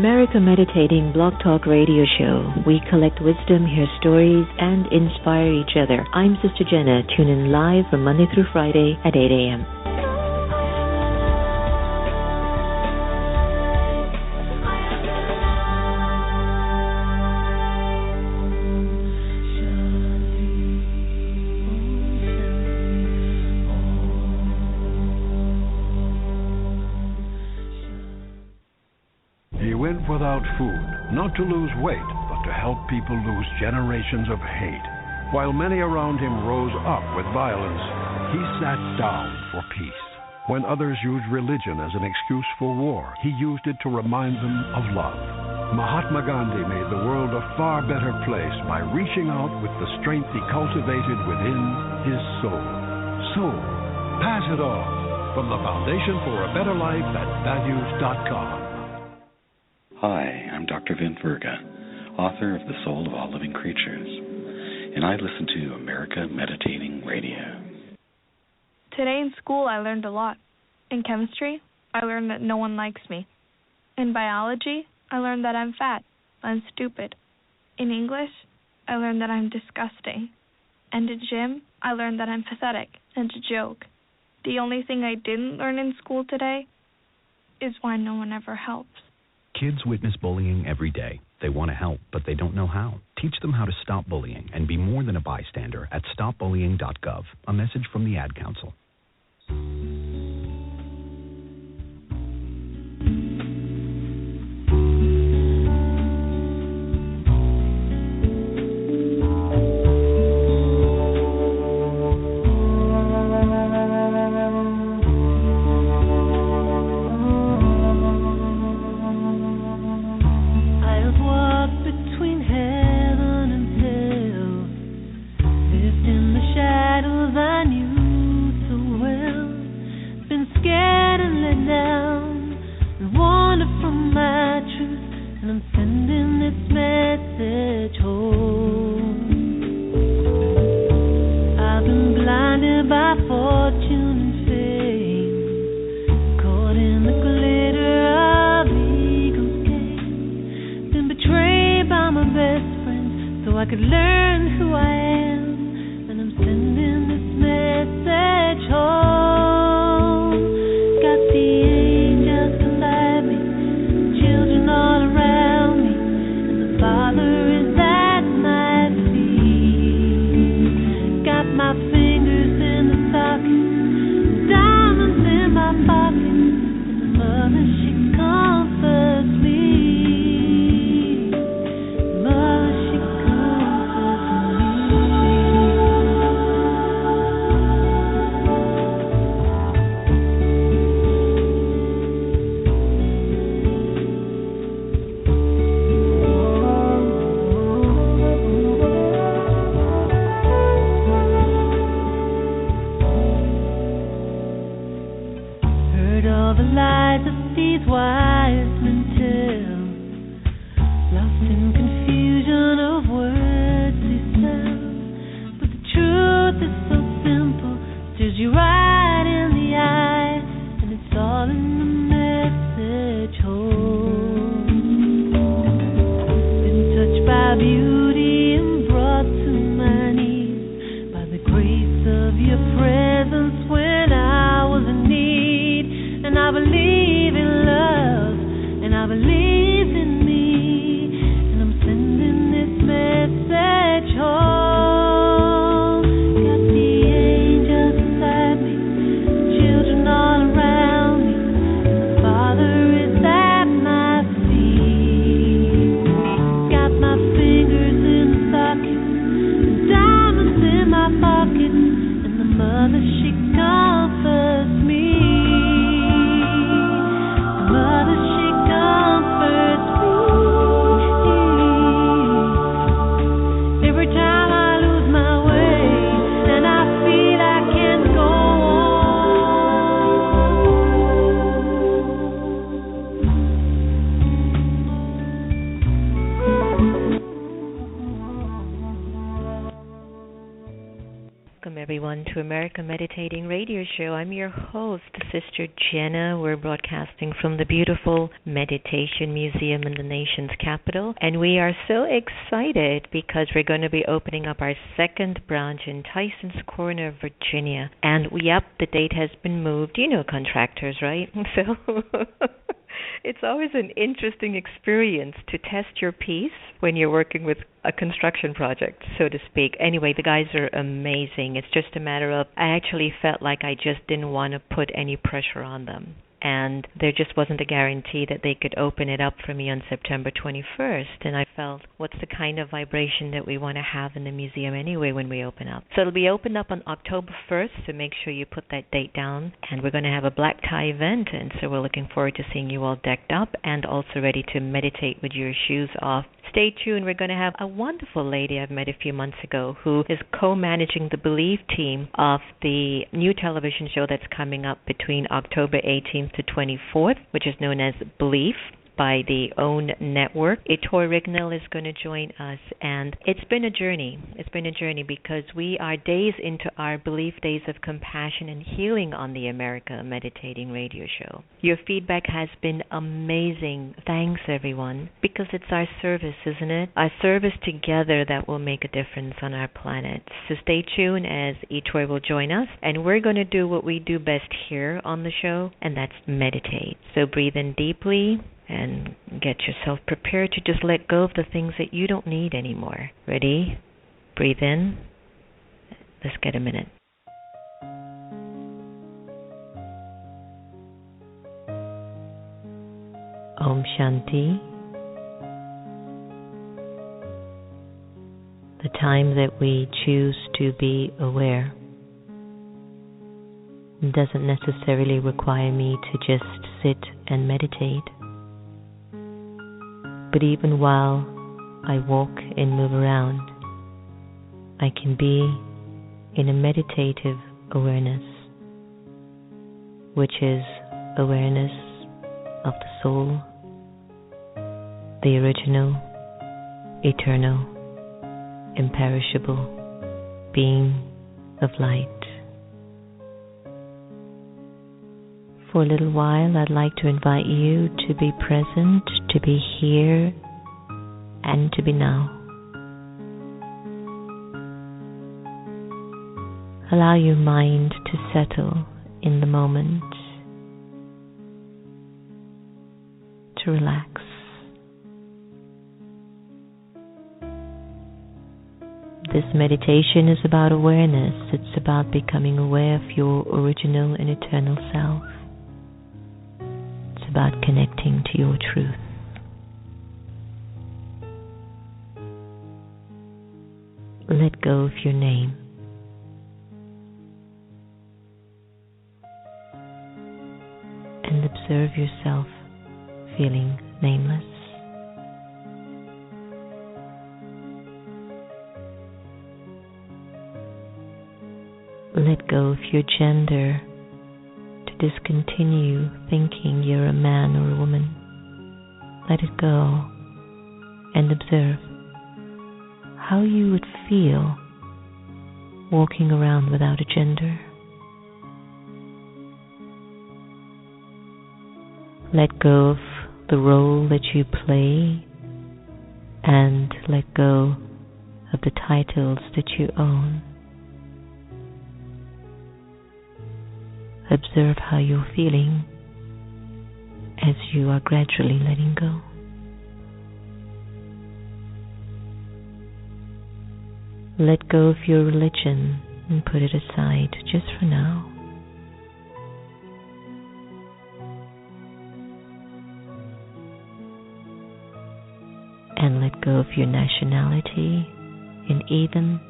America Meditating Blog Talk Radio Show. We collect wisdom, hear stories, and inspire each other. I'm Sister Jenna. Tune in live from Monday through Friday at 8 a.m. Without food, not to lose weight, but to help people lose generations of hate. While many around him rose up with violence, he sat down for peace. When others used religion as an excuse for war, he used it to remind them of love. Mahatma Gandhi made the world a far better place by reaching out with the strength he cultivated within his soul. Soul, pass it on. From the Foundation for a Better Life at values.com. Hi, I'm Dr. Vin Verga, author of The Soul of All Living Creatures, and I listen to America Meditating Radio. Today in school I learned a lot. In chemistry, I learned that no one likes me. In biology, I learned that I'm fat, I'm stupid. In English, I learned that I'm disgusting. And in gym, I learned that I'm pathetic and a joke. The only thing I didn't learn in school today is why no one ever helps. Kids witness bullying every day. They want to help, but they don't know how. Teach them how to stop bullying and be more than a bystander at stopbullying.gov. A message from the Ad Council. I believe in love, and I believe everyone, to America Meditating Radio Show. I'm your host, Sister Jenna. We're broadcasting from the beautiful Meditation Museum in the nation's capital. And we are so excited because we're going to be opening up our second branch in Tysons Corner, Virginia. And the date has been moved. You know contractors, right? So it's always an interesting experience to test your piece when you're working with a construction project, so to speak. Anyway, the guys are amazing. It's just a matter of, I actually felt like I just didn't want to put any pressure on them. And there just wasn't a guarantee that they could open it up for me on September 21st. And I felt, what's the kind of vibration that we want to have in the museum anyway when we open up? So it'll be opened up on October 1st, so make sure you put that date down. And we're going to have a black tie event, and so we're looking forward to seeing you all decked up and also ready to meditate with your shoes off. Stay tuned. We're going to have a wonderful lady I've met a few months ago who is co-managing the Believe team of the new television show that's coming up between October 18th to 24th, which is known as Believe by the OWN network. Etoy Ridgnal is going to join us, and it's been a journey. It's been a journey because we are days into our Belief Days of Compassion and Healing on the America Meditating Radio Show. Your feedback has been amazing. Thanks, everyone, because it's our service, isn't it? Our service together that will make a difference on our planet. So stay tuned as Etoy will join us, and we're going to do what we do best here on the show, and that's meditate. So breathe in deeply and get yourself prepared to just let go of the things that you don't need anymore. Ready? Breathe in. Let's get a minute. Om Shanti. The time that we choose to be aware doesn't necessarily require me to just sit and meditate. But even while I walk and move around, I can be in a meditative awareness, which is awareness of the soul, the original, eternal, imperishable being of light. For a little while, I'd like to invite you to be present, to be here, and to be now. Allow your mind to settle in the moment, to relax. This meditation is about awareness. It's about becoming aware of your original and eternal self. About connecting to your truth. Let go of your name. And observe yourself feeling nameless. Let go of your gender. Discontinue thinking you're a man or a woman. Let it go and observe how you would feel walking around without a gender. Let go of the role that you play and let go of the titles that you own. Observe how you're feeling as you are gradually letting go. Let go of your religion and put it aside just for now. And let go of your nationality and even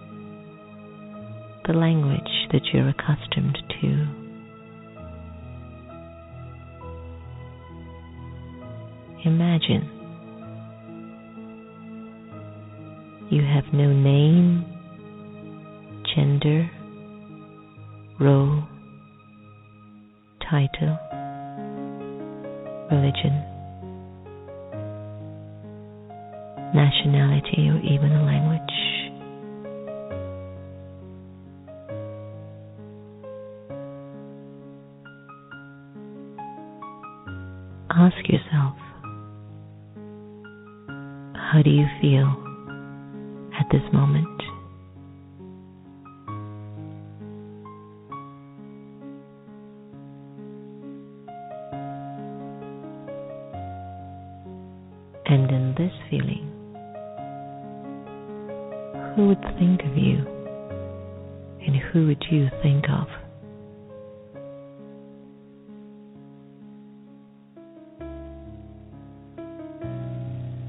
the language that you're accustomed to. Imagine you have no name, gender, role, title, religion, nationality, or even a language. ask yourself, how do you feel at this moment? And in this feeling, who would think of you, and who would you think of?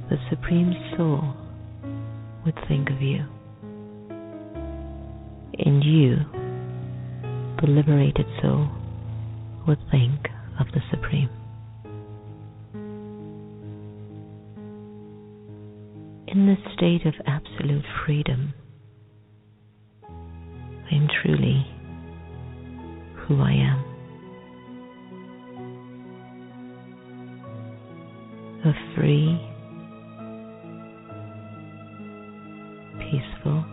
The Supreme Soul would think of you, and you, the liberated soul, would think of the Supreme. In this state of absolute freedom, I am truly who I am. A free, peaceful,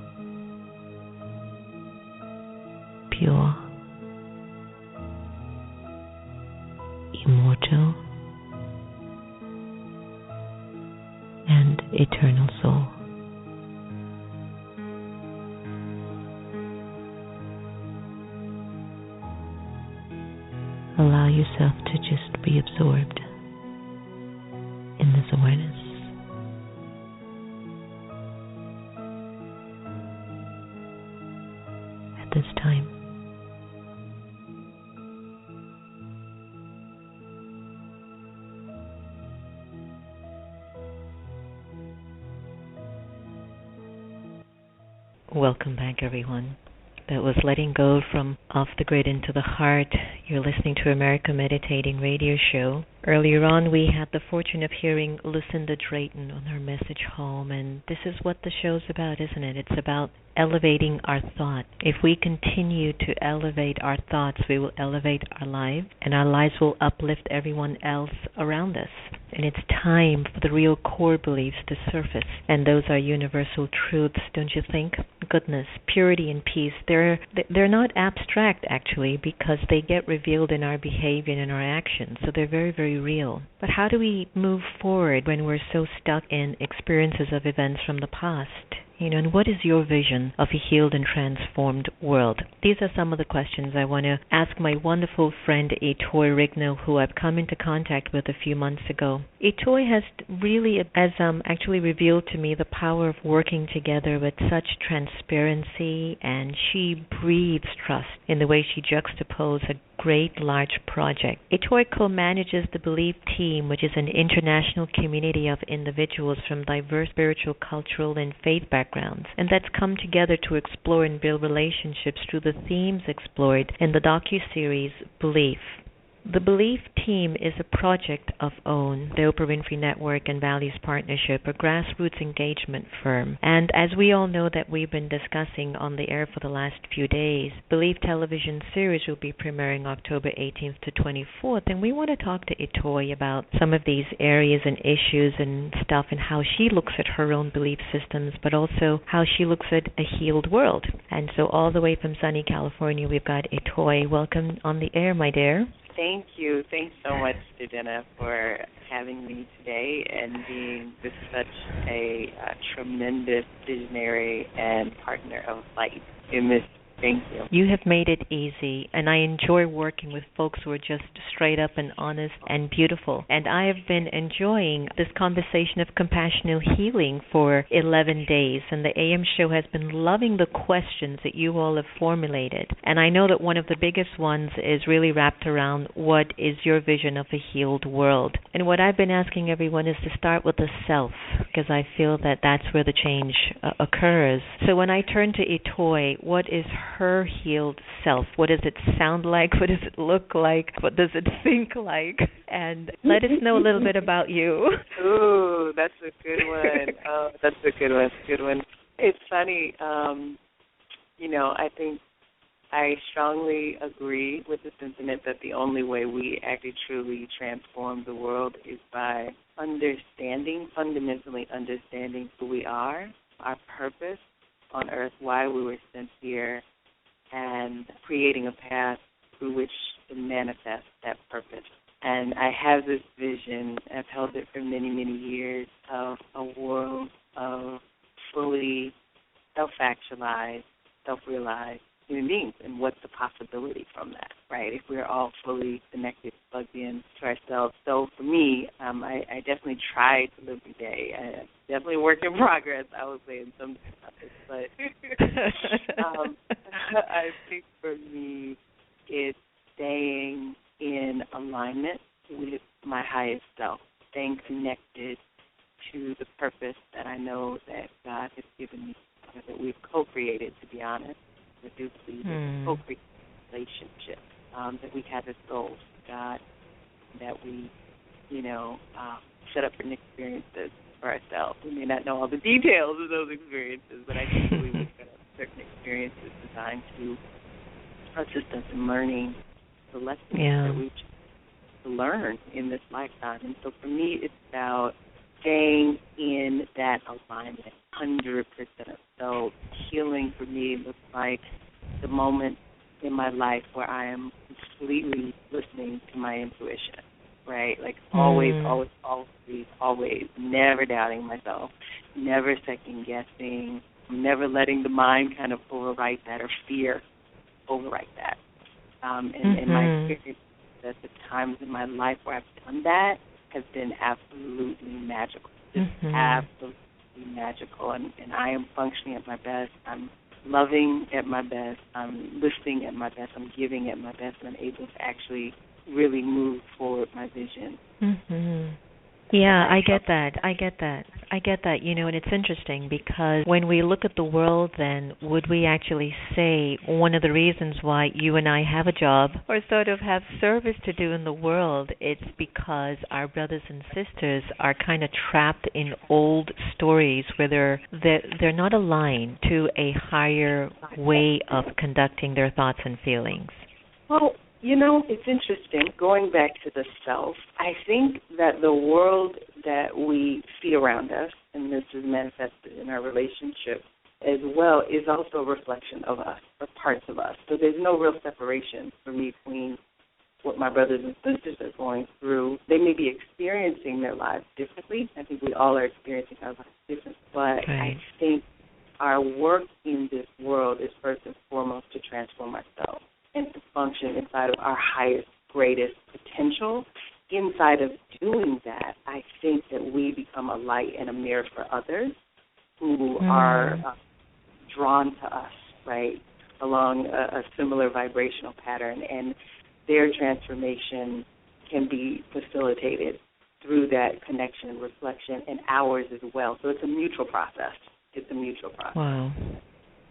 pure, immortal, and eternal soul. Allow yourself to just be absorbed in this awareness. At this time, welcome back, everyone. That was Letting Go from Off the Grid into the Heart. You're listening to America Meditating Radio Show. Earlier on, we had the fortune of hearing Lucinda Drayton on her message home, and this is what the show's about, isn't it? It's about elevating our thought. If we continue to elevate our thoughts, we will elevate our lives, and our lives will uplift everyone else around us. And it's time for the real core beliefs to surface, and those are universal truths, don't you think? Goodness, purity, and peace, they're not abstract, actually, because they get revealed in our behavior and in our actions, so they're very, very real. But how do we move forward when we're so stuck in experiences of events from the past? And what is your vision of a healed and transformed world? These are some of the questions I want to ask my wonderful friend Etoy Ridgnal, who I've come into contact with a few months ago. Etoy has really actually revealed to me the power of working together with such transparency, and she breathes trust in the way she juxtaposes a great large project. Etoy co-manages the Belief Team, which is an international community of individuals from diverse spiritual, cultural, and faith backgrounds, and that's come together to explore and build relationships through the themes explored in the docu-series Belief. The Belief Team is a project of OWN, the Oprah Winfrey Network and Values Partnership, a grassroots engagement firm. And as we all know that we've been discussing on the air for the last few days, Belief television series will be premiering October 18th to 24th, and we want to talk to Etoy about some of these areas and issues and stuff, and how she looks at her own belief systems, but also how she looks at a healed world. And so all the way from sunny California, we've got Etoy. Welcome on the air, my dear. Thank you. Thanks so much, Sister Jenna, for having me today and being such a tremendous visionary and partner of light in this. Thank you. You have made it easy, and I enjoy working with folks who are just straight up and honest and beautiful. And I have been enjoying this conversation of compassionate healing for 11 days, and the AM show has been loving the questions that you all have formulated. And I know that one of the biggest ones is really wrapped around what is your vision of a healed world. And what I've been asking everyone is to start with the self, because I feel that that's where the change occurs. So when I turn to Etoy, what is her healed self? What does it sound like? What does it look like? What does it think like? And let us know a little bit about you. Ooh, that's a good one. Oh, that's a good one. Good one. It's funny. I think I strongly agree with the sentiment that the only way we actually truly transform the world is by fundamentally understanding who we are, our purpose on earth, why we were sent here, and creating a path through which to manifest that purpose. And I have this vision, I've held it for many, many years, of a world of fully self-actualized, self-realized human beings, and what's the possibility from that, right? If we're all fully connected, plugged in to ourselves. So for me, I definitely try to live the day. Definitely a work in progress, I would say, in some topics. But I think for me, it's staying in alignment with my highest self, staying connected to the purpose that I know that God has given me, that we've co-created, to be honest. I do believe it's a co-created relationship that we have as souls with God, that we, set up certain experiences for ourselves. We may not know all the details of those experiences, but I do believe we've set up certain experiences designed to assist us in learning the lessons that we learn in this lifetime. And so for me, it's about staying in that alignment 100%. So healing for me looks like the moment in my life where I am completely listening to my intuition, right? Like always, never doubting myself, never second-guessing, never letting the mind kind of overwrite that, or fear overwrite that. And my experience at the times in my life where I've done that has been absolutely magical, just absolutely magical. And I am functioning at my best. I'm loving at my best. I'm listening at my best. I'm giving at my best. And I'm able to actually really move forward my vision. Yeah, I get that. And it's interesting because when we look at the world, then would we actually say one of the reasons why you and I have a job or sort of have service to do in the world, it's because our brothers and sisters are kind of trapped in old stories where they're not aligned to a higher way of conducting their thoughts and feelings. Well, it's interesting, going back to the self, I think that the world that we see around us, and this is manifested in our relationship as well, is also a reflection of us, or parts of us. So there's no real separation for me between what my brothers and sisters are going through. They may be experiencing their lives differently. I think we all are experiencing our lives differently. But I think our work in this world is first and foremost to transform ourselves and to function inside of our highest, greatest potential. Inside of doing that, I think that we become a light and a mirror for others who are drawn to us, right, along a similar vibrational pattern, and their transformation can be facilitated through that connection and reflection, and ours as well. So it's a mutual process. Wow.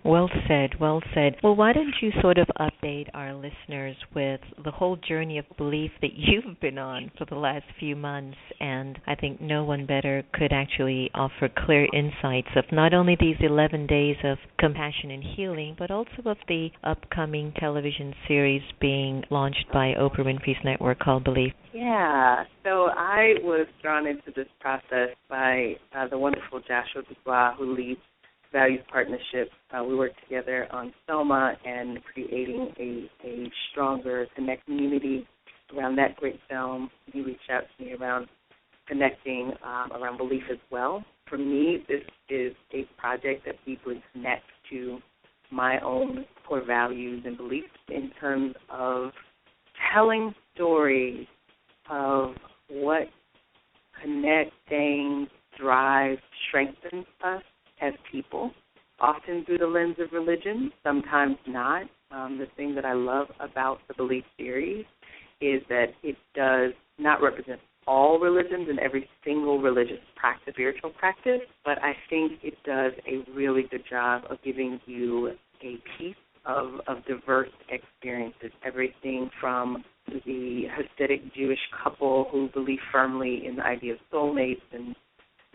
Well said, well said. Well, why don't you sort of update our listeners with the whole journey of belief that you've been on for the last few months, and I think no one better could actually offer clear insights of not only these 11 days of compassion and healing, but also of the upcoming television series being launched by Oprah Winfrey's network called Belief. Yeah, so I was drawn into this process by the wonderful Joshua Dubois, who leads Values Partnership. We worked together on Selma and creating a stronger connect community around that great film. He reached out to me around connecting around belief as well. For me, this is a project that deeply connects to my own core values and beliefs in terms of telling stories of what connecting, drives, strengthens us as people, often through the lens of religion, sometimes not. The thing that I love about the Belief series is that it does not represent all religions and every single religious practice, spiritual practice, but I think it does a really good job of giving you a piece of diverse experiences, everything from the Hasidic Jewish couple who believe firmly in the idea of soulmates and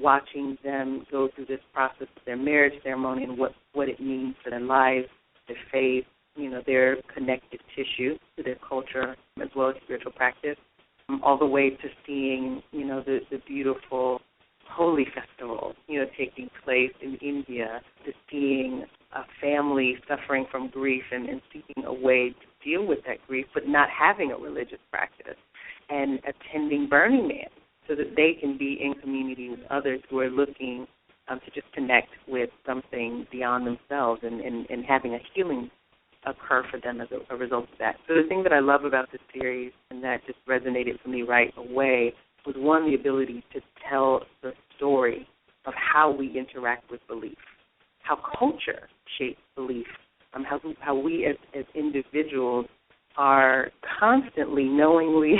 watching them go through this process of their marriage ceremony and what it means for their lives, their faith, their connective tissue to their culture as well as spiritual practice, all the way to seeing, the beautiful Holi festival, taking place in India, to seeing a family suffering from grief and seeking a way deal with that grief, but not having a religious practice, and attending Burning Man so that they can be in community with others who are looking to just connect with something beyond themselves and having a healing occur for them as a result of that. So the thing that I love about this series, and that just resonated for me right away, was one, the ability to tell the story of how we interact with belief, how culture shapes belief, how we as individuals are constantly, knowingly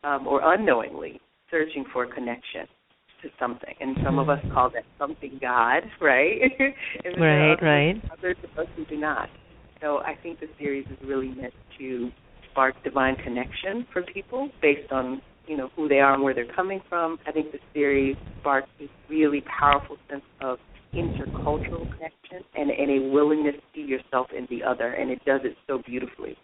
or unknowingly, searching for connection to something. And some of us call that something God, right? And Right. Others of us who do not. So I think the series is really meant to spark divine connection for people based on, who they are and where they're coming from. I think the series sparks a really powerful sense of intercultural connection and a willingness to see yourself in the other, and it does it so beautifully.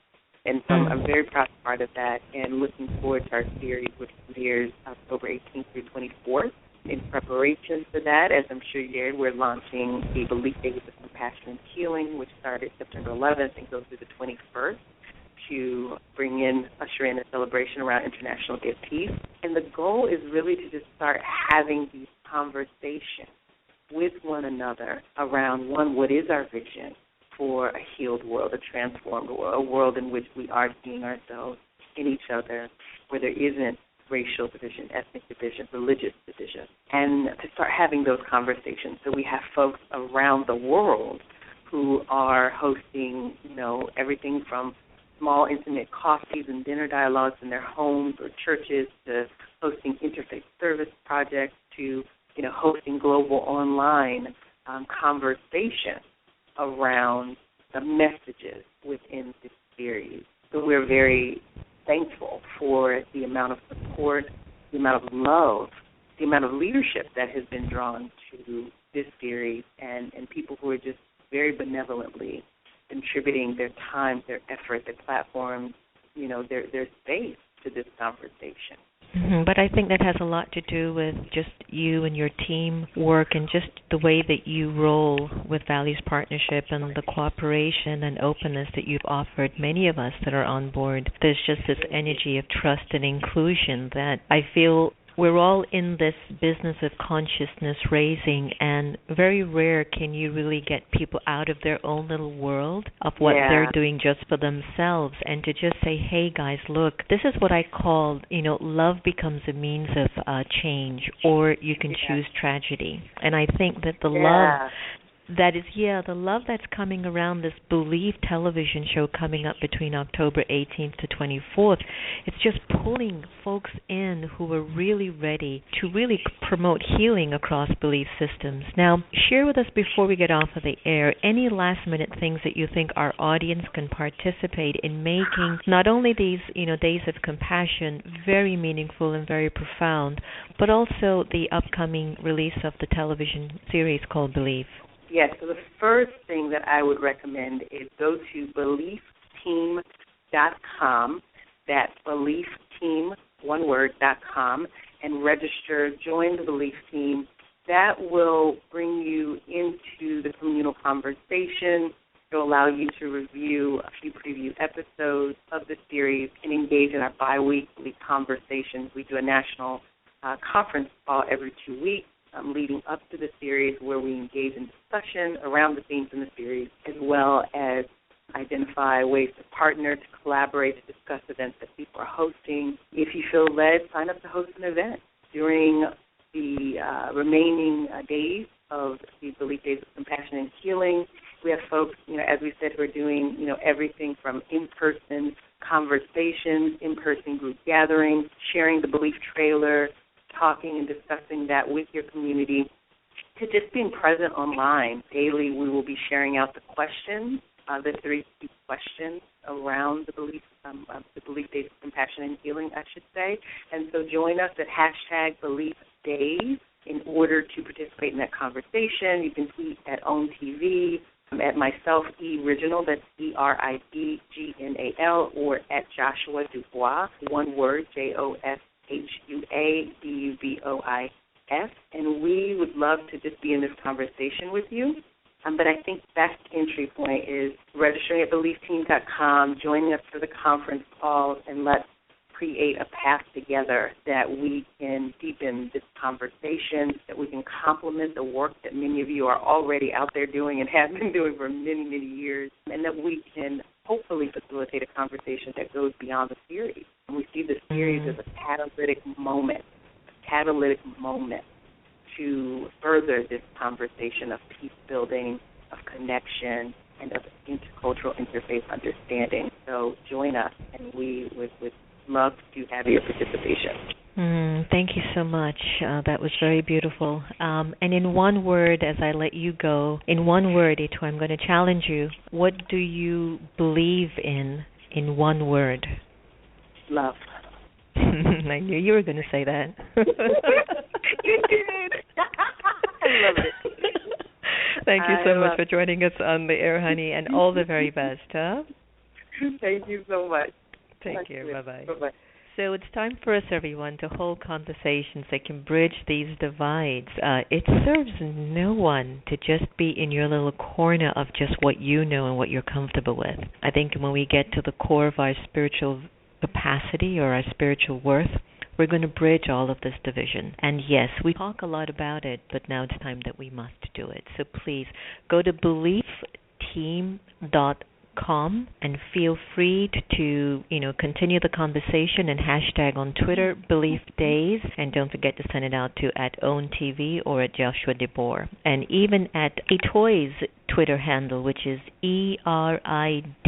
And so I'm very proud to be part of that and looking forward to our series, which premieres October 18th through 24th. In preparation for that, as I'm sure you heard, we're launching the Belief Days of Compassion and Healing, which started September 11th and goes through the 21st, to usher in a celebration around International Day of Peace. And the goal is really to just start having these conversations with one another around, one, what is our vision for a healed world, a transformed world, a world in which we are seeing ourselves in each other, where there isn't racial division, ethnic division, religious division, and to start having those conversations. So we have folks around the world who are hosting, everything from small, intimate coffees and dinner dialogues in their homes or churches to hosting interfaith service projects to, hosting global online conversations around the messages within this series. So we're very thankful for the amount of support, the amount of love, the amount of leadership that has been drawn to this series, and people who are just very benevolently contributing their time, their effort, their platforms, their space to this conversation. But I think that has a lot to do with just you and your team work and just the way that you roll with Values Partnership and the cooperation and openness that you've offered many of us that are on board. There's just this energy of trust and inclusion that I feel we're all in this business of consciousness raising, and very rare can you really get people out of their own little world of what they're doing just for themselves, and to just say, hey guys, look, this is what I call, love becomes a means of change, or you can choose tragedy. And I think that the love the love that's coming around this Belief television show coming up between October 18th to 24th, it's just pulling folks in who are really ready to really promote healing across belief systems. Now, share with us before we get off of the air any last-minute things that you think our audience can participate in making not only these, Days of Compassion very meaningful and very profound, but also the upcoming release of the television series called Belief. Yes, so the first thing that I would recommend is go to beliefteam.com, that's beliefteam, one word, .com, and register, join the Belief Team. That will bring you into the communal conversation. It will allow you to review a few preview episodes of the series and engage in our bi-weekly conversations. We do a national conference call every 2 weeks. Leading up to the series, where we engage in discussion around the themes in the series, as well as identify ways to partner, to collaborate, to discuss events that people are hosting. If you feel led, sign up to host an event. During the remaining days of the Belief Days of Compassion and Healing, we have folks, as we said, who are doing, everything from in-person conversations, in-person group gatherings, sharing the Belief trailer, talking and discussing that with your community, to just being present online. Daily, we will be sharing out the questions, the 3 questions around the Belief Days of Compassion and Healing, I should say. And so join us at #BeliefDays in order to participate in that conversation. You can tweet at OwnTV, at myself, Ridgnal, that's Ridgnal, or at Joshua Dubois, one word, JOSHUADUBOIS, and we would love to just be in this conversation with you. But I think best entry point is registering at BeliefTeam.com, joining us for the conference calls, and let's create a path together that we can deepen this conversation, that we can complement the work that many of you are already out there doing and have been doing for many, many years, and that we can hopefully facilitate a conversation that goes beyond the series. And we see the series as a catalytic moment to further this conversation of peace building, of connection, and of intercultural interfaith understanding. So join us, and we would love to have your participation. Thank you so much. That was very beautiful. And in one word, as I let you go, in one word, Etoy, I'm going to challenge you. What do you believe in one word? Love. I knew you were going to say that. You did. I love it. Thank you so much for joining us on the air, honey, and all the very best, huh? Thank you so much. Take care. Bye-bye. Bye-bye. So it's time for us, everyone, to hold conversations that can bridge these divides. It serves no one to just be in your little corner of just what you know and what you're comfortable with. I think when we get to the core of our spiritual capacity or our spiritual worth, we're going to bridge all of this division. And yes, we talk a lot about it, but now it's time that we must do it. So please go to BeliefTeam.com and feel free to continue the conversation and hashtag on Twitter Belief Days, and don't forget to send it out to @OwnTV or at Joshua DeBoer, and even at Etoy's Twitter handle, which is ERIDGNAL.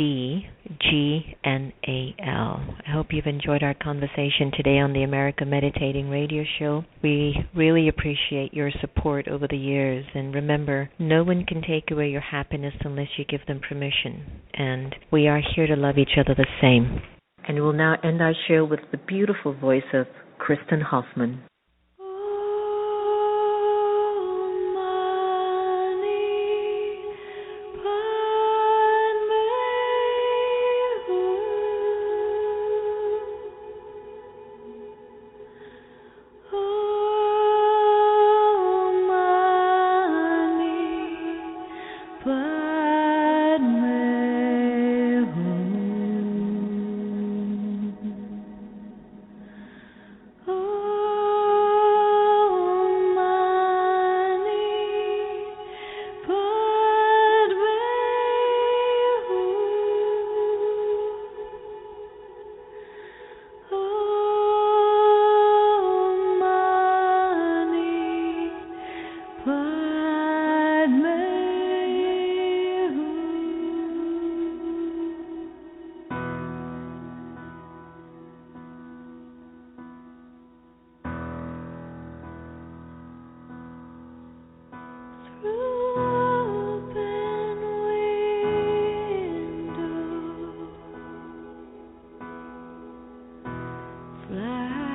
I hope you've enjoyed our conversation today on the America Meditating Radio Show. We really appreciate your support over the years, and remember, no one can take away your happiness unless you give them permission, and we are here to love each other the same. And we'll now end our show with the beautiful voice of Kristen Hoffman. Fly